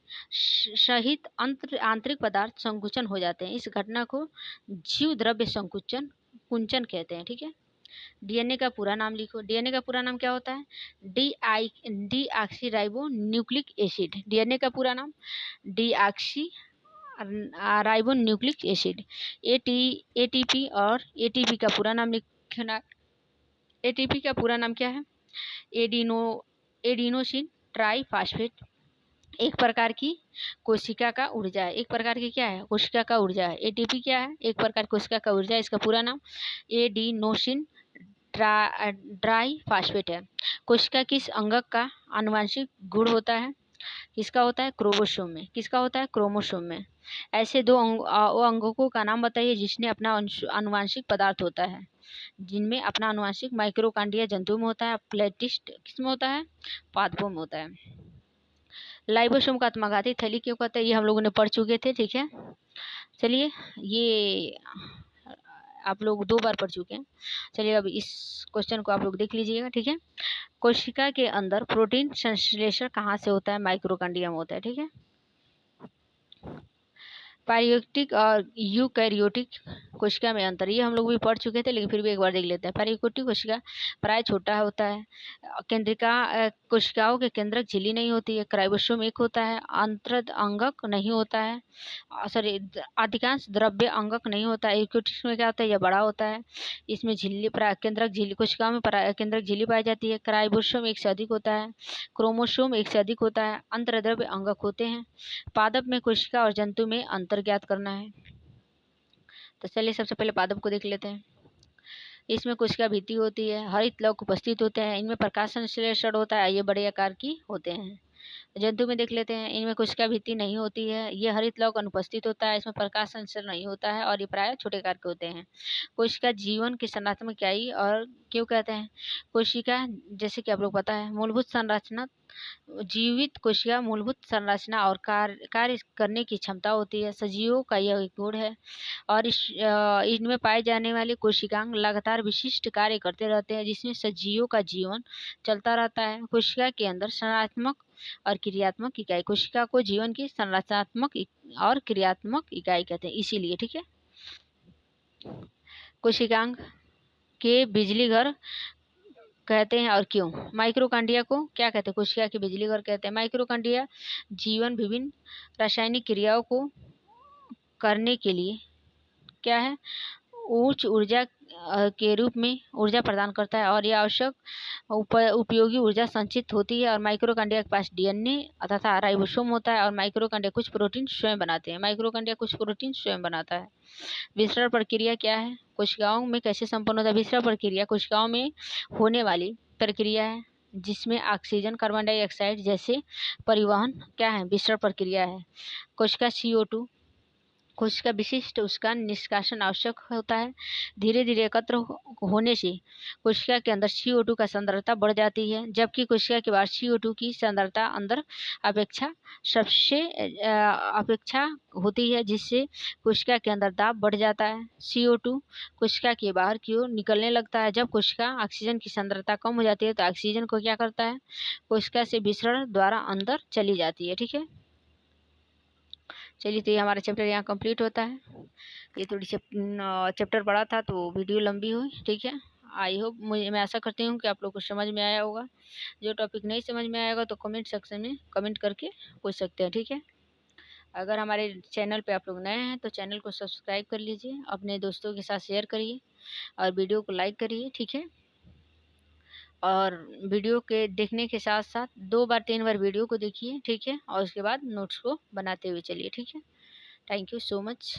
सहित आंतरिक पदार्थ संकुचन हो जाते हैं। इस घटना को जीव द्रव्य कुंचन कहते हैं। ठीक है, डीएनए का पूरा नाम लिखो। डीएनए का पूरा नाम क्या होता है? Deoxy nucleic acid. डीएनए का पूरा नाम डीऑक्सी न्यूक्लिक एसिड। एटीपी और एटीपी का पूरा नाम लिखना। एटीपी का पूरा नाम क्या है? Adenosine triphosphate. एक प्रकार की कोशिका का ऊर्जा है। एक प्रकार की क्या है? कोशिका का ऊर्जा है। एटीपी क्या है? एक प्रकार कोशिका का ऊर्जा है। इसका पूरा नाम एडिनोसिन ट्राइफॉस्फेट है। कोशिका किस अंगक का आनुवंशिक गुण होता है? किसका होता है? क्रोमोसोम में। किसका होता है? क्रोमोसोम में। ऐसे दो अंगकों का नाम बताइए जिसने अपना आनुवंशिक पदार्थ होता है, जिनमें अपना आनुवंशिक। माइक्रोकांडिया जंतु में होता है, प्लेटिस्ट किसमें होता है? पादपों में होता है। लाइबोसोम का आत्मघाती थैली क्यों कहते हैं? ये हम लोगों ने पढ़ चुके थे। ठीक है, चलिए, ये आप लोग 2 बार पढ़ चुके हैं। चलिए, अब इस क्वेश्चन को आप लोग देख लीजिएगा। ठीक है, कोशिका के अंदर प्रोटीन संश्लेषण कहाँ से होता है? माइक्रोकांडिया में होता है। ठीक है, पैरियोटिक और यूकैरियोटिक कोशिका में अंतर, ये हम लोग भी पढ़ चुके थे, लेकिन फिर भी एक बार देख लेते हैं। पैरियोटिक कोशिका प्राय छोटा होता है। केंद्रिका कोशिकाओं के केंद्रक झिल्ली नहीं होती है। क्राइबोसोम एक होता है। अंतर्द अंगक नहीं होता है, सॉरी, अधिकांश द्रव्य अंगक नहीं होता है। यूकैरियोटिक में क्या होता है? यह बड़ा होता है। इसमें केंद्रक झिल्ली, कोशिकाओं में केंद्रक झिल्ली पाई जाती है। क्राइबोसोम एक से अधिक होता है। क्रोमोसोम एक से अधिक होता है। अंतर्द्रव्य अंगक होते हैं। पादप में कोशिका और जंतु में अंतर ज्ञात करना है। तो चलिए, सबसे पहले पादप को देख लेते हैं। इसमें कोशिका भित्ति होती है, हरित लौक उपस्थित होते हैं, इनमें प्रकाश संश्लेषण होता है, ये बड़े आकार की होते हैं। जंतु में देख लेते हैं, इनमें कोशिका भित्ति नहीं होती है, ये हरित लौक अनुपस्थित होता है, इसमें प्रकाश संश्लेषण नहीं होता है और ये प्राय छोटे आकार के होते हैं। कोशिका जीवन की संरचनात्मक इकाई और क्यों कहते हैं? कोशिका, जैसे कि आप लोग पता है, मूलभूत संरचना, जीवित कोशिका मूलभूत संरचना और कार्य करने की क्षमता होती है। सजीवों का यह एक गुण है और इनमें पाए जाने वाले कोशिकांग लगातार विशिष्ट कार्य करते रहते हैं, जिसमें सजीवों का जीवन चलता रहता है। कोशिका के अंदर संरचनात्मक और क्रियात्मक इकाई, कोशिका को जीवन की संरचनात्मक और क्रियात्मक इकाई कहते हैं, इसीलिए। ठीक है, कोशिकांग के बिजली घर कहते हैं और क्यों? माइक्रोकांडिया को क्या कहते हैं? कोशिका के बिजली घर कहते हैं। माइक्रोकांडिया जीवन विभिन्न रासायनिक क्रियाओं को करने के लिए क्या है? उच्च ऊर्जा के रूप में ऊर्जा प्रदान करता है और यह आवश्यक उपयोगी ऊर्जा संचित होती है। और माइक्रोकांडिया के पास डीएनए तथा राइबोसोम होता है और माइक्रोकांडिया कुछ प्रोटीन स्वयं बनाते हैं। माइक्रोकांडिया कुछ प्रोटीन स्वयं बनाता है। विसरण प्रक्रिया क्या है? कोशिकाओं में कैसे संपन्न होता है? विसरण प्रक्रिया कोशिकाओं में होने वाली प्रक्रिया है जिसमें ऑक्सीजन, कार्बन डाइऑक्साइड जैसे परिवहन क्या है? विसरण प्रक्रिया है। कोशिका CO2, कोशिका विशिष्ट उसका निष्कासन आवश्यक होता है। धीरे धीरे एकत्र होने से कोशिका के अंदर CO2 का सांद्रता बढ़ जाती है, जबकि कोशिका के बाहर CO2 की सांद्रता अंदर अपेक्षा होती है, जिससे कोशिका के अंदर दाब बढ़ जाता है। CO2 कोशिका के बाहर की ओर निकलने लगता है। जब कोशिका ऑक्सीजन की सांद्रता कम हो जाती है तो ऑक्सीजन को क्या करता है? कोशिका से विसरण द्वारा अंदर चली जाती है। ठीक है, चलिए, तो ये हमारा चैप्टर यहाँ कंप्लीट होता है। ये थोड़ी चैप्टर बड़ा था तो वीडियो लंबी हुई। ठीक है, आई होप मैं आशा करती हूँ कि आप लोग को समझ में आया होगा। जो टॉपिक नहीं समझ में आएगा तो कमेंट सेक्शन में कमेंट करके पूछ सकते हैं, ठीक है। अगर हमारे चैनल पे आप लोग नए हैं तो चैनल को सब्सक्राइब कर लीजिए, अपने दोस्तों के साथ शेयर करिए और वीडियो को लाइक करिए, ठीक है। और वीडियो के देखने के साथ साथ 2 बार 3 बार वीडियो को देखिए, ठीक है, और उसके बाद नोट्स को बनाते हुए चलिए, ठीक है। Thank you so much.